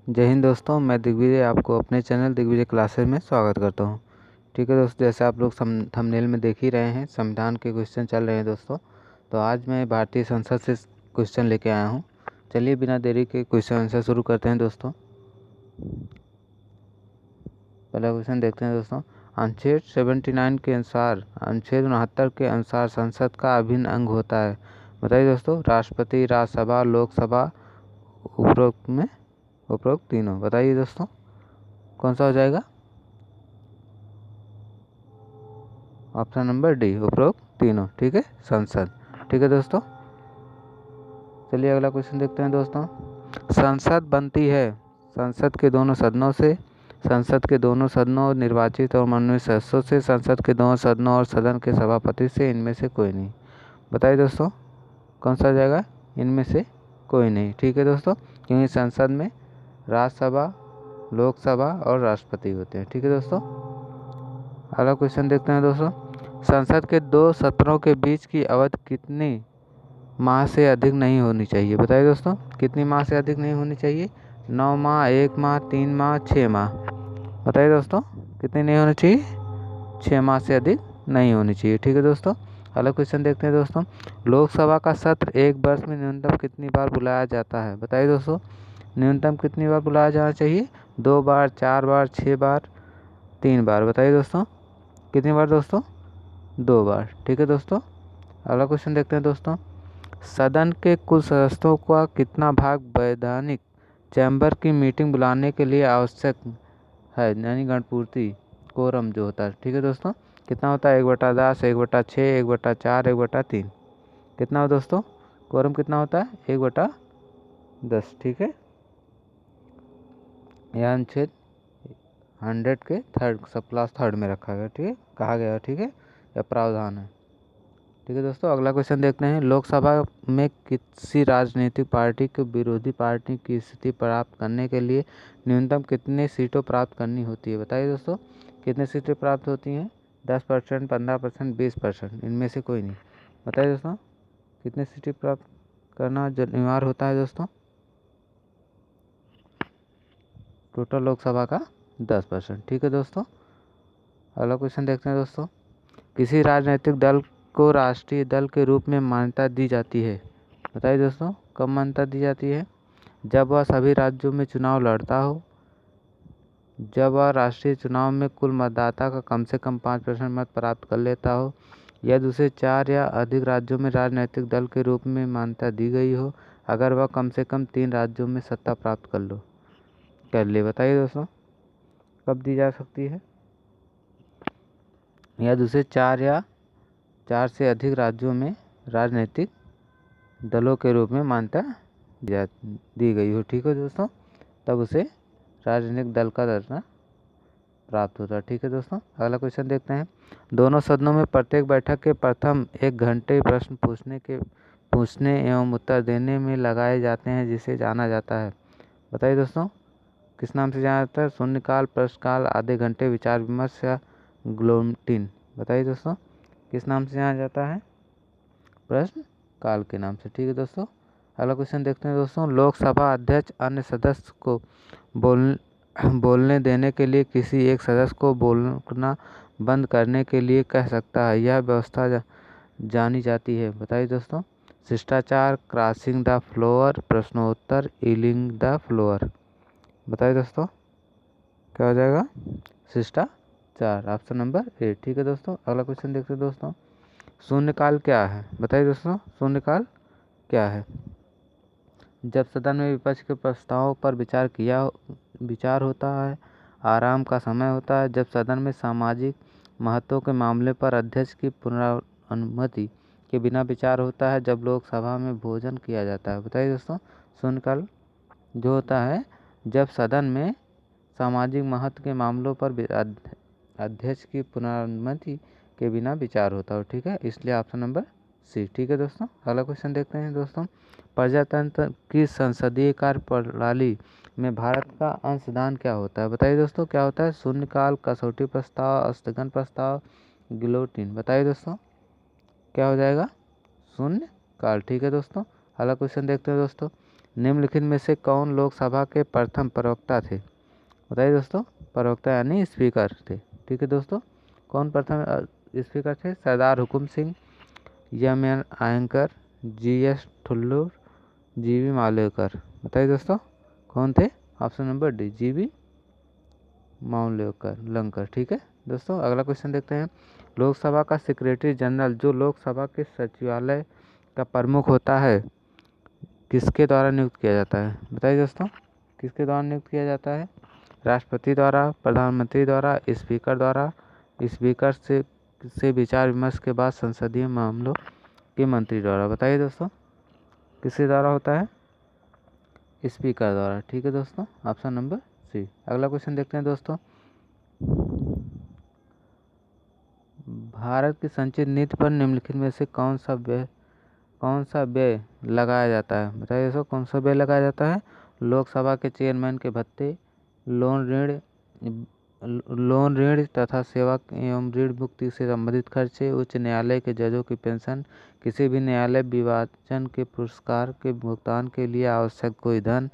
जय हिंद दोस्तों, मैं दिग्विजय आपको अपने चैनल दिग्विजय क्लासेस में स्वागत करता हूं। ठीक है दोस्तों, जैसे आप लोग थंबनेल में देख ही रहे हैं, संविधान के क्वेश्चन चल रहे हैं दोस्तों। तो आज मैं भारतीय संसद से क्वेश्चन लेके आया हूं। चलिए बिना देरी के क्वेश्चन आंसर शुरू करते हैं दोस्तों। पहला क्वेश्चन देखते हैं दोस्तों। अनुच्छेद 79 के अनुसार, अनुच्छेद 69 के अनुसार संसद का अभिन्न अंग होता है। बताइए दोस्तों, राष्ट्रपति, राज्यसभा, लोकसभा, उपरोक्त तीनों। बताइए दोस्तों कौन सा हो जाएगा? ऑप्शन नंबर डी, उपरोक्त तीनों। ठीक है, संसद। ठीक है दोस्तों, चलिए अगला क्वेश्चन देखते हैं दोस्तों। संसद बनती है संसद के दोनों सदनों से, संसद के दोनों सदनों निर्वाचित और मनोनीत सदस्यों से, संसद के दोनों सदनों और सदन के सभापति से, इनमें से कोई नहीं। बताइए दोस्तों कौन सा जाएगा? इनमें से कोई नहीं। ठीक है दोस्तों, क्योंकि संसद में राज्यसभा, लोकसभा और राष्ट्रपति होते हैं। ठीक है दोस्तों, अगला क्वेश्चन देखते हैं दोस्तों। संसद के दो सत्रों के बीच की अवधि कितनी माह से अधिक नहीं होनी चाहिए? बताइए दोस्तों कितनी माह से अधिक नहीं होनी चाहिए? 9 माह, 1 माह, 3 माह, 6 माह। बताइए दोस्तों कितनी नहीं होनी चाहिए? 6 माह से अधिक नहीं होनी चाहिए। ठीक है दोस्तों, अगला क्वेश्चन देखते हैं दोस्तों। लोकसभा का सत्र एक वर्ष में न्यूनतम कितनी बार बुलाया जाता है? बताइए दोस्तों न्यूनतम कितनी बार बुलाया जाना चाहिए? 2 बार, 4 बार, 6 बार, 3 बार। बताइए दोस्तों कितनी बार दोस्तों? 2 बार। ठीक है दोस्तों, अगला क्वेश्चन देखते हैं दोस्तों। सदन के कुल सदस्यों का कितना भाग वैधानिक चैम्बर की मीटिंग बुलाने के लिए आवश्यक है, यानी गणपूर्ति कोरम जो होता है? ठीक है दोस्तों, कितना होता है? 1/10, 1/6, 1/4, 1/3। कितना हो दोस्तों? कोरम कितना होता है? 1/10। ठीक है, यह अनुच्छेद 100 के थर्ड सब क्लास थर्ड में रखा गया। ठीक है, कहा गया। ठीक है, यह प्रावधान है। ठीक है दोस्तों, अगला क्वेश्चन देखते हैं। लोकसभा में किसी राजनीतिक पार्टी को विरोधी पार्टी की स्थिति प्राप्त करने के लिए न्यूनतम कितने सीटों प्राप्त करनी होती है? बताइए दोस्तों कितने सीटें प्राप्त होती हैं? 10%, 15%, 20%। इनमें से कोई नहीं। बताइए दोस्तों कितने सीटें प्राप्त करना अनिवार्य होता है दोस्तों? टोटल लोकसभा का 10%। ठीक है दोस्तों, अगला क्वेश्चन देखते हैं दोस्तों। किसी राजनीतिक दल को राष्ट्रीय दल के रूप में मान्यता दी जाती है? बताइए दोस्तों कब मान्यता दी जाती है? जब वह सभी राज्यों में चुनाव लड़ता हो, जब वह राष्ट्रीय चुनाव में कुल मतदाता का कम से कम 5% मत प्राप्त कर लेता हो, या दूसरे 4 या अधिक राज्यों में राजनीतिक दल के रूप में मान्यता दी गई हो, अगर वह कम से कम 3 राज्यों में सत्ता प्राप्त कर ले। बताइए दोस्तों कब दी जा सकती है? या दूसरे 4 से अधिक राज्यों में राजनीतिक दलों के रूप में मान्यता दी गई हो। ठीक है दोस्तों, तब उसे राजनीतिक दल का दर्जा प्राप्त होता है। ठीक है दोस्तों, अगला क्वेश्चन देखते हैं। दोनों सदनों में प्रत्येक बैठक के प्रथम 1 घंटे प्रश्न पूछने एवं उत्तर देने में लगाए जाते हैं, जिसे जाना जाता है। बताइए दोस्तों किस नाम से जाना जाता है? शून्यकाल, प्रश्नकाल, आधे घंटे, विचार विमर्श या ग्लोटिन। बताइए दोस्तों किस नाम से जाना जाता है? प्रश्न काल के नाम से। ठीक है दोस्तों, अगला क्वेश्चन देखते हैं दोस्तों। लोकसभा अध्यक्ष अन्य सदस्य को बोलने देने के लिए किसी एक सदस्य को बोलना बंद करने के लिए कह सकता है। यह व्यवस्था जानी जाती है। बताइए दोस्तों शिष्टाचार, क्रॉसिंग द फ्लोर, प्रश्नोत्तर, ईलिंग द फ्लोर। बताइए दोस्तों क्या हो जाएगा? शिष्टाचार, ऑप्शन नंबर ए। ठीक है दोस्तों, अगला क्वेश्चन देखते हैं दोस्तों। शून्यकाल क्या है? बताइए दोस्तों शून्यकाल क्या है? जब सदन में विपक्ष के प्रस्तावों पर विचार होता है, आराम का समय होता है, जब सदन में सामाजिक महत्व के मामले पर अध्यक्ष की पुनरानुमति के बिना विचार होता है, जब लोकसभा में भोजन किया जाता है। बताइए दोस्तों शून्यकाल जो होता है जब सदन में सामाजिक महत्व के मामलों पर अध्यक्ष की पुनरानुमति के बिना विचार होता हो। ठीक है, इसलिए ऑप्शन नंबर सी। ठीक है दोस्तों, अगला क्वेश्चन देखते हैं दोस्तों। प्रजातंत्र की संसदीय कार्य प्रणाली में भारत का अंशदान क्या होता है? बताइए दोस्तों क्या होता है? शून्यकाल, कसौटी प्रस्ताव, स्थगन प्रस्ताव, गिलोटिन। बताइए दोस्तों क्या हो जाएगा? शून्यकाल। ठीक है दोस्तों, अगला क्वेश्चन देखते हैं दोस्तों। निम्नलिखित में से कौन लोकसभा के प्रथम प्रवक्ता थे? बताइए दोस्तों। प्रवक्ता यानी स्पीकर थे। ठीक है दोस्तों। कौन प्रथम स्पीकर थे? Sardar Hukam Singh, M N. Ayyangar, G S. Thullur, G B. Mavlekar. बताइए दोस्तों कौन थे? Option number D, G B. Mavlekar. ठीक है दोस्तों। अगला क्वेश्चन देखते हैं। लोकसभा का सेक्रेटरी जनरल जो लोकसभा के सचिवालय का प्रमुख होता है किसके द्वारा नियुक्त किया जाता है? बताइए दोस्तों किसके द्वारा नियुक्त किया जाता है? राष्ट्रपति द्वारा, प्रधानमंत्री द्वारा, स्पीकर द्वारा, स्पीकर से विचार विमर्श के बाद संसदीय मामलों के मंत्री द्वारा। बताइए दोस्तों किसके द्वारा होता है? स्पीकर द्वारा। ठीक है दोस्तों। Option number C. अगला क्वेश्चन देखते हैं दोस्तों। भारत की संचित नीति पर निम्नलिखित में से कौन सा व्यय लगाया जाता है? बताइए दोस्तों कौन सा व्यय लगाया जाता है? लोकसभा के चेयरमैन के भत्ते, लोन ऋण तथा सेवा एवं ऋण मुक्ति से संबंधित खर्चे, उच्च न्यायालय के जजों की पेंशन, किसी भी न्यायालय विभाजन के पुरस्कार के भुगतान के लिए आवश्यक कोई धन,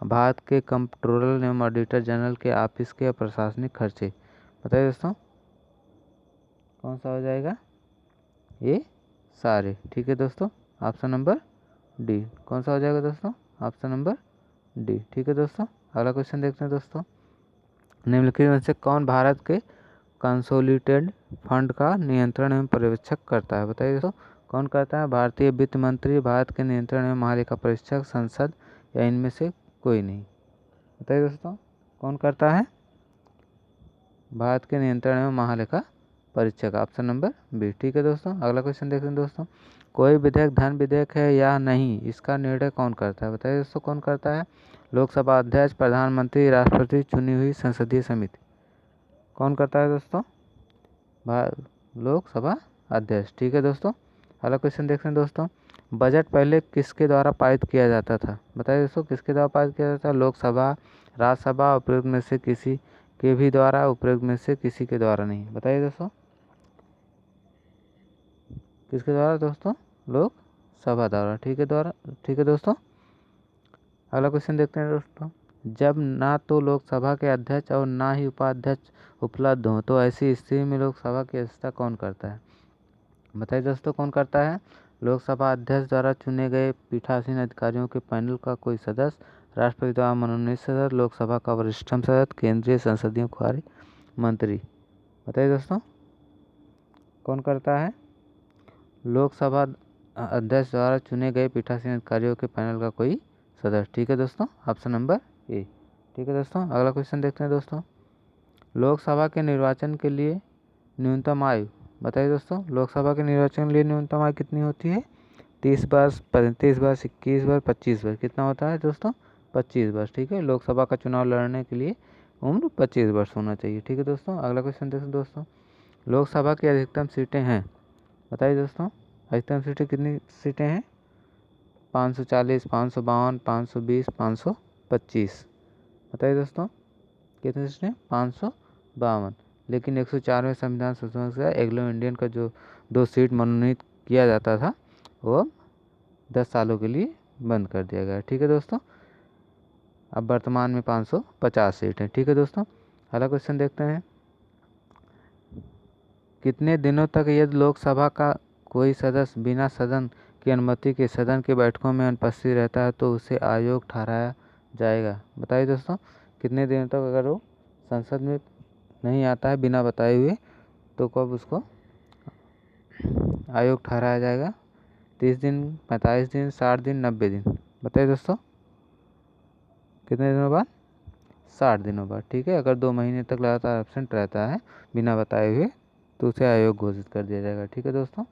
भारत के कंप्ट्रोलर एवं ऑडिटर जनरल के ऑफिस के प्रशासनिक खर्चे। बताइए दोस्तों कौन सा हो जाएगा? ये सारे। ठीक है दोस्तों। Option number D. कौन सा हो जाएगा दोस्तों? Option number D. ठीक है दोस्तों। अगला क्वेश्चन देखते हैं दोस्तों। निम्नलिखित में से कौन भारत के कंसोलिडेटेड फंड का नियंत्रण एवं पर्यवेक्षक करता है? बताइए दोस्तों कौन करता है? भारतीय वित्त मंत्री, भारत के नियंत्रण एवं महालेखा परीक्षक, संसद या इनमें से कोई नहीं। बताइए दोस्तों कौन करता है? भारत के नियंत्रण एवं महालेखा परीक्षक। Option number B. ठीक है दोस्तों। अगला क्वेश्चन देखते हैं दोस्तों। कोई विधेयक धन विधेयक है या नहीं, इसका निर्णय कौन करता है? बताइए दोस्तों कौन करता है? लोकसभा अध्यक्ष, प्रधानमंत्री, राष्ट्रपति, चुनी हुई संसदीय समिति। कौन करता है दोस्तों? लोकसभा अध्यक्ष। ठीक है दोस्तों। अगला क्वेश्चन देखते हैं दोस्तों। बजट पहले किसके द्वारा पारित किया जाता था? बताइए दोस्तों किसके द्वारा पारित किया जाता था? लोकसभा, राज्यसभा, उपयुक्त में से किसी के भी द्वारा, उपयुक्त में से किसी के द्वारा नहीं। बताइए दोस्तों किसके द्वारा दोस्तों? लोकसभा द्वारा। ठीक है दोस्तों। अगला क्वेश्चन देखते हैं दोस्तों। जब ना तो लोकसभा के अध्यक्ष और ना ही उपाध्यक्ष उपलब्ध हों तो ऐसी स्थिति में लोकसभा की अध्यक्षता कौन करता है? बताइए दोस्तों कौन करता है? लोकसभा अध्यक्ष द्वारा चुने गए पीठासीन अधिकारियों के पैनल का कोई सदस्य, राष्ट्रपति द्वारा मनोनीत सदस्य, लोकसभा का वरिष्ठतम सदस्य, केंद्रीय संसदीय कार्य मंत्री। बताइए दोस्तों कौन करता है? लोकसभा अध्यक्ष द्वारा चुने गए पीठासीन अधिकारियों के पैनल का कोई सदस्य। ठीक है दोस्तों। Option number A. ठीक है दोस्तों। अगला क्वेश्चन देखते हैं दोस्तों। लोकसभा के निर्वाचन के लिए न्यूनतम आयु। बताइए दोस्तों लोकसभा के निर्वाचन के लिए न्यूनतम आयु कितनी होती है? 30 वर्ष, 35 वर्ष, 21 वर्ष, 25 वर्ष। कितना होता है दोस्तों? 25 वर्ष। ठीक है। लोकसभा का चुनाव लड़ने के लिए उम्र 25 वर्ष होना चाहिए। ठीक है दोस्तों। अगला क्वेश्चन देखते हैं दोस्तों। लोकसभा की अधिकतम सीटें हैं। बताइए दोस्तों अधिकतम सीटें कितनी सीटें हैं? 540, 552, 520, 525। बताइए दोस्तों कितने सीटें? 552। लेकिन 104वें संविधान संशोधन से एंग्लो इंडियन का जो 2 सीट मनोनीत किया जाता था वो 10 सालों के लिए बंद कर दिया गया। ठीक है दोस्तों। अब वर्तमान में 550 सीट है। ठीक है दोस्तों। अगला क्वेश्चन देखते हैं। कितने दिनों तक यदि लोकसभा का कोई सदस्य बिना सदन की अनुमति के सदन की बैठकों में अनुपस्थित रहता है तो उसे अयोग्य ठहराया जाएगा? बताइए दोस्तों कितने दिनों तक अगर वो संसद में नहीं आता है बिना बताए हुए तो कब उसको अयोग्य ठहराया जाएगा? 30 दिन, 45 दिन, 60 दिन, 90 दिन। बताइए दोस्तों कितने दिनों बाद? 60 दिनों बाद। ठीक है। अगर 2 महीने तक लगातार एब्सेंट रहता है बिना बताए हुए तो उसे अयोग्य घोषित कर दिया जाएगा। ठीक है दोस्तों।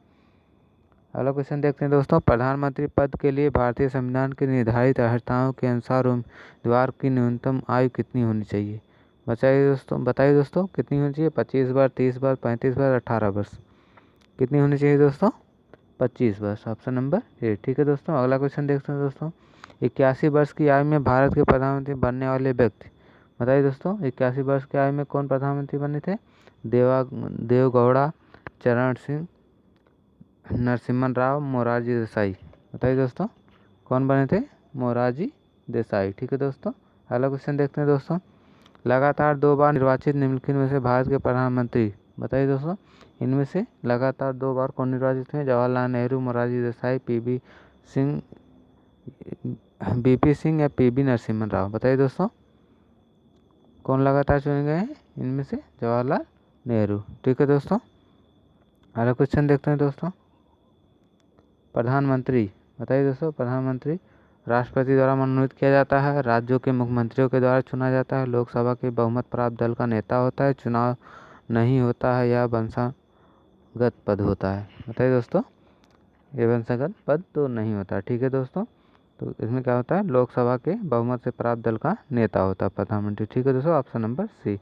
अगला क्वेश्चन देखते हैं दोस्तों। प्रधानमंत्री पद के लिए भारतीय संविधान की निर्धारित अर्हताओं के अनुसार उम्मीदवार की न्यूनतम आयु कितनी होनी चाहिए? बताइए दोस्तों कितनी होनी चाहिए? 25 वर्ष, 30 वर्ष, 35 वर्ष, 18 वर्ष। कितनी होनी चाहिए दोस्तों? 25 वर्ष। Option number A. ठीक है दोस्तों। अगला क्वेश्चन देखते हैं दोस्तों। 81 वर्ष की आयु में भारत के प्रधानमंत्री बनने वाले व्यक्ति। बताइए दोस्तों 81 वर्ष की आयु में कौन प्रधानमंत्री बने थे? देवेगौड़ा, चरण सिंह, नरसिम्हा राव, मोरारजी देसाई। बताइए दोस्तों कौन बने थे? मोरारजी देसाई। ठीक है दोस्तों, अगला क्वेश्चन देखते हैं दोस्तों। लगातार 2 बार निर्वाचित निम्नलिखित में से भारत के प्रधानमंत्री बताइए दोस्तों। इनमें से लगातार 2 बार कौन निर्वाचित हुए? जवाहरलाल नेहरू, मोरारजी देसाई, बीपी सिंह या पीवी नरसिम्हा राव। बताइए दोस्तों, कौन लगातार चुने गए हैं? इनमें से जवाहरलाल नेहरू। ठीक है दोस्तों, अगला क्वेश्चन देखते हैं दोस्तों। प्रधानमंत्री बताइए दोस्तों। प्रधानमंत्री राष्ट्रपति द्वारा मनोनीत किया जाता है, राज्यों के मुख्यमंत्रियों के द्वारा चुना जाता है, लोकसभा के बहुमत प्राप्त दल का नेता होता है, चुनाव नहीं होता है या वंशागत पद होता है। बताइए दोस्तों, ये वंशागत पद तो नहीं होता। ठीक है दोस्तों, तो इसमें क्या होता है? लोकसभा के बहुमत से प्राप्त दल का नेता होता है प्रधानमंत्री। ठीक है दोस्तों, ऑप्शन नंबर सी।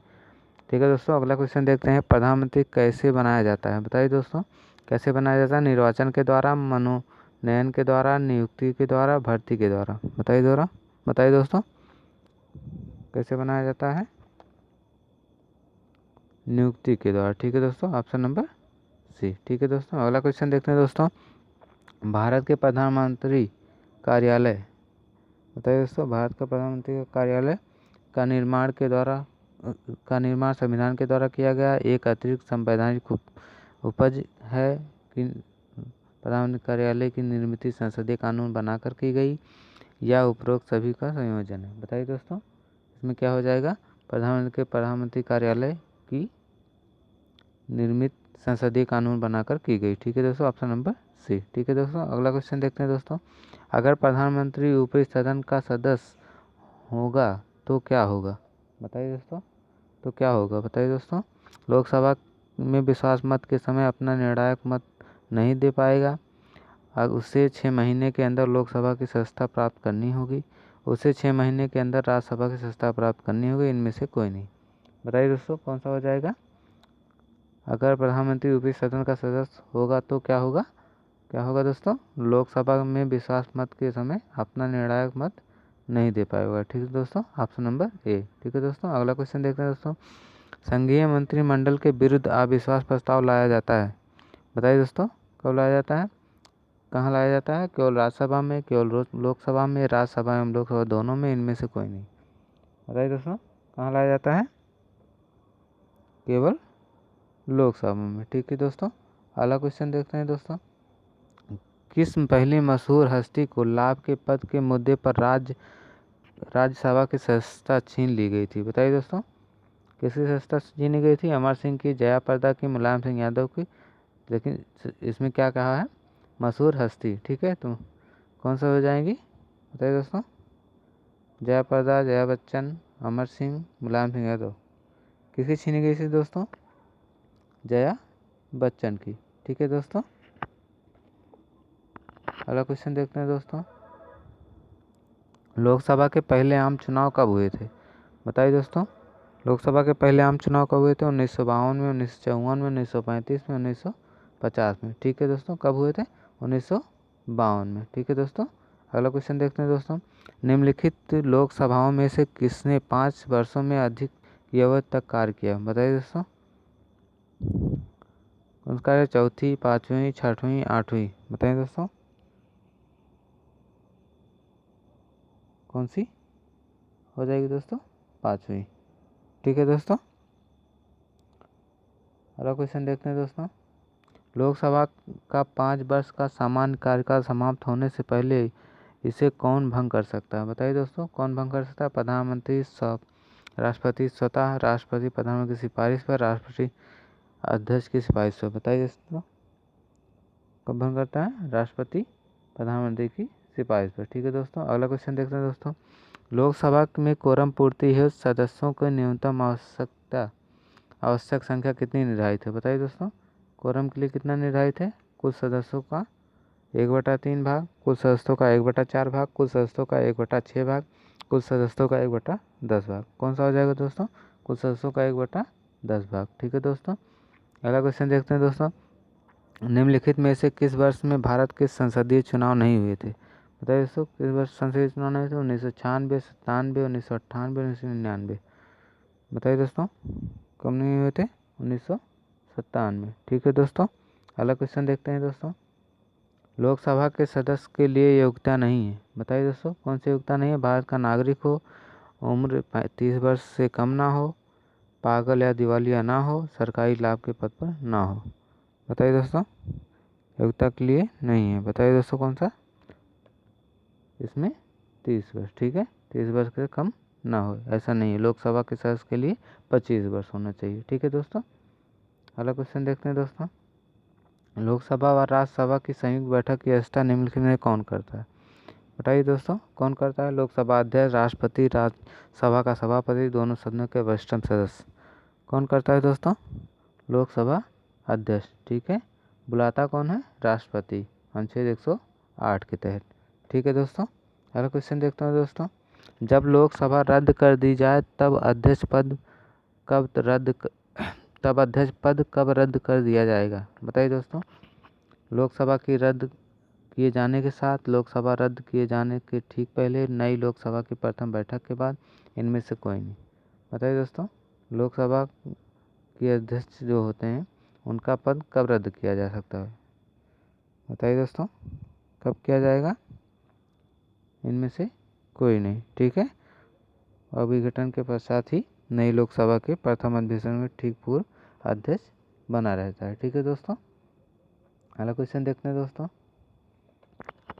ठीक है दोस्तों, अगला क्वेश्चन देखते हैं। प्रधानमंत्री कैसे बनाया जाता है? बताइए दोस्तों, कैसे बनाया जाता है? निर्वाचन के द्वारा, मनोनयन के द्वारा, नियुक्ति के द्वारा, भर्ती के द्वारा। बताइए दोस्तों, कैसे बनाया जाता है? नियुक्ति के द्वारा। ठीक है दोस्तों, ऑप्शन नंबर सी। ठीक है दोस्तों, अगला क्वेश्चन देखते हैं दोस्तों। भारत के प्रधानमंत्री कार्यालय बताइए दोस्तों। भारत का प्रधानमंत्री कार्यालय का निर्माण संविधान के द्वारा किया गया एक अतिरिक्त संवैधानिक उपज है कि प्रधानमंत्री कार्यालय की निर्मित संसदीय कानून बनाकर की गई या उपरोक्त सभी का संयोजन है। बताइए दोस्तों, इसमें क्या हो जाएगा? प्रधानमंत्री कार्यालय की निर्मित संसदीय कानून बनाकर की गई। ठीक है दोस्तों, ऑप्शन नंबर सी। ठीक है दोस्तों, अगला क्वेश्चन देखते हैं दोस्तों। अगर प्रधानमंत्री ऊपरी सदन का सदस्य होगा तो क्या होगा? बताइए दोस्तों, तो क्या होगा? बताइए दोस्तों, लोकसभा में विश्वास मत के समय अपना निर्णायक मत नहीं दे पाएगा, उसे 6 महीने के अंदर लोकसभा की सदस्यता प्राप्त करनी होगी, उसे 6 महीने के अंदर राज्यसभा की सदस्यता प्राप्त करनी होगी, इनमें से कोई नहीं। बताइए दोस्तों, कौन सा हो जाएगा? अगर प्रधानमंत्री ऊपरी सदन का सदस्य होगा तो क्या होगा? क्या होगा दोस्तों? लोकसभा में विश्वास मत के समय अपना निर्णायक मत नहीं दे पाएगा। ठीक है दोस्तों, ऑप्शन नंबर ए। ठीक है दोस्तों, अगला क्वेश्चन देखते हैं दोस्तों। संघीय मंत्रिमंडल के विरुद्ध अविश्वास प्रस्ताव लाया जाता है। बताइए दोस्तों, कब लाया जाता है? कहाँ लाया जाता है? केवल राज्यसभा में, केवल लोकसभा में, राज्यसभा एवं लोकसभा दोनों में, इनमें से कोई नहीं। बताइए दोस्तों, कहाँ लाया जाता है? केवल लोकसभा में। ठीक है दोस्तों, अगला क्वेश्चन देखते हैं दोस्तों। किस पहली मशहूर हस्ती को लाभ के पद के मुद्दे पर राज्यसभा की सदस्यता छीन ली गई थी? बताइए दोस्तों, किसकी सदस्यता छीनी गई थी? अमर सिंह की, जया प्रदा की, मुलायम सिंह यादव की। लेकिन इसमें क्या कहा है? मशहूर हस्ती। ठीक है, तो कौन सा हो जाएंगी? बताइए दोस्तों, जया प्रदा, जया बच्चन, अमर सिंह, मुलायम सिंह यादव। किसकी छीनी गई थी दोस्तों? जया बच्चन की। ठीक है दोस्तों, अगला क्वेश्चन देखते हैं दोस्तों। लोकसभा के पहले आम चुनाव कब हुए थे? बताइए दोस्तों, लोकसभा के पहले आम चुनाव कब हुए थे? 1952 में, 1954 में, 1935 में, 1950 में। ठीक है दोस्तों, कब हुए थे? 1952 में। ठीक है दोस्तों, अगला क्वेश्चन देखते हैं दोस्तों। निम्नलिखित लोकसभाओं में से किसने 5 वर्षों में अधिक की अवधि तक कार्य किया? बताइए दोस्तों, कौन सा? चौथी, 5वीं, 6वीं, 8वीं। बताइए दोस्तों, कौन सी हो जाएगी दोस्तों? 5वीं। ठीक है दोस्तों, अगला क्वेश्चन देखते हैं दोस्तों। लोकसभा का 5 वर्ष का सामान्य कार्यकाल समाप्त होने से पहले इसे कौन भंग कर सकता है? बताइए दोस्तों, कौन भंग कर सकता है? प्रधानमंत्री, राष्ट्रपति स्वतः, राष्ट्रपति प्रधानमंत्री की सिफारिश पर, राष्ट्रपति अध्यक्ष की सिफारिश पर। बताइए दोस्तों, कब भंग करता है? राष्ट्रपति प्रधानमंत्री की सिफारिश पर। ठीक है दोस्तों, अगला क्वेश्चन देखते हैं दोस्तों। लोकसभा में कोरम पूर्ति हेतु सदस्यों की न्यूनतम आवश्यक संख्या कितनी निर्धारित है? बताइए दोस्तों, कोरम के लिए कितना निर्धारित है? कुल सदस्यों का 1/3 भाग, कुल सदस्यों का 1/4 भाग, कुल सदस्यों का 1/6 भाग, कुल सदस्यों का 1/10 भाग। कौन सा हो जाएगा दोस्तों? कुल सदस्यों का 1/10 भाग। ठीक है दोस्तों, अगला क्वेश्चन देखते हैं दोस्तों। निम्नलिखित में से किस वर्ष में भारत के संसदीय चुनाव नहीं हुए थे? बताइए दोस्तों, किस वर्ष संसदीय चुनाव नहीं थे? 1996, 97, 1998, 1999। बताइए दोस्तों, कब नहीं हुए थे? 1997। ठीक है दोस्तों, अगला क्वेश्चन देखते हैं दोस्तों। लोकसभा के सदस्य के लिए योग्यता नहीं है। बताइए दोस्तों कौन सी योग्यता नहीं है। भारत का नागरिक हो, उम्र 35 वर्ष से कम ना हो, पागल या दिवालिया ना हो, सरकारी लाभ के पद पर ना हो। बताइए दोस्तों योग्यता के लिए नहीं है। बताइए दोस्तों कौन सा। इसमें 30 वर्ष, ठीक है, 30 वर्ष से कम ना हो, ऐसा नहीं है। लोकसभा के सदस्य के लिए 25 वर्ष होना चाहिए, ठीक है दोस्तों। अगला क्वेश्चन देखते हैं दोस्तों। लोकसभा व राज्यसभा की संयुक्त बैठक की व्यवस्था निम्नलिखित में कौन करता है। बताइए दोस्तों कौन करता है। लोकसभा अध्यक्ष, राष्ट्रपति, राज्यसभा का सभापति, दोनों सदनों के वरिष्ठतम सदस्य। कौन करता है दोस्तों। लोकसभा अध्यक्ष, ठीक है। बुलाता कौन है। राष्ट्रपति, अनुच्छेद 108 के तहत, ठीक है दोस्तों। अगला क्वेश्चन देखते हैं दोस्तों। जब लोकसभा रद्द कर दी जाए तब अध्यक्ष पद कब रद्द कर दिया जाएगा। बताइए दोस्तों। लोकसभा की रद्द किए जाने के साथ, लोकसभा रद्द किए जाने के ठीक पहले, नई लोकसभा की प्रथम बैठक के बाद, इनमें से कोई नहीं। बताइए दोस्तों लोकसभा के अध्यक्ष जो होते हैं उनका पद कब रद्द किया जा सकता है। बताइए दोस्तों कब किया जाएगा। इनमें से कोई नहीं, ठीक है। अभिघटन के पश्चात ही नई लोकसभा के प्रथम अधिवेशन में ठीक पूर्व अध्यक्ष बना रहता है, ठीक है दोस्तों। अगला क्वेश्चन देखते हैं दोस्तों।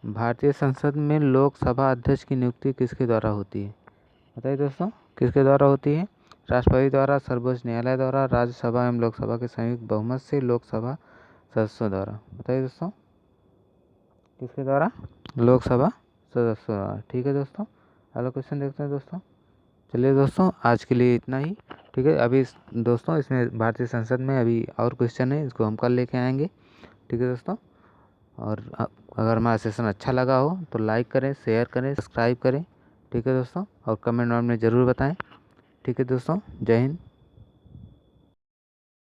भारतीय संसद में लोकसभा अध्यक्ष की नियुक्ति किसके द्वारा होती है। बताइए दोस्तों किसके द्वारा होती है। राष्ट्रपति द्वारा, सर्वोच्च न्यायालय द्वारा, राज्यसभा एवं लोकसभा के संयुक्त बहुमत से, लोकसभा सदस्यों द्वारा। बताइए दोस्तों किसके द्वारा। लोकसभा सदस्यों द्वारा, ठीक है दोस्तों। अगला क्वेश्चन देखते हैं दोस्तों। चलिए दोस्तों आज के लिए इतना ही, ठीक है। अभी दोस्तों इसमें भारतीय संसद में अभी और क्वेश्चन है, इसको हम कल लेके आएंगे, ठीक है दोस्तों। और अगर हमारा सेशन अच्छा लगा हो तो लाइक करें, शेयर करें, सब्सक्राइब करें, ठीक है दोस्तों। और कमेंट में ज़रूर बताएं, ठीक है दोस्तों। जय हिंद।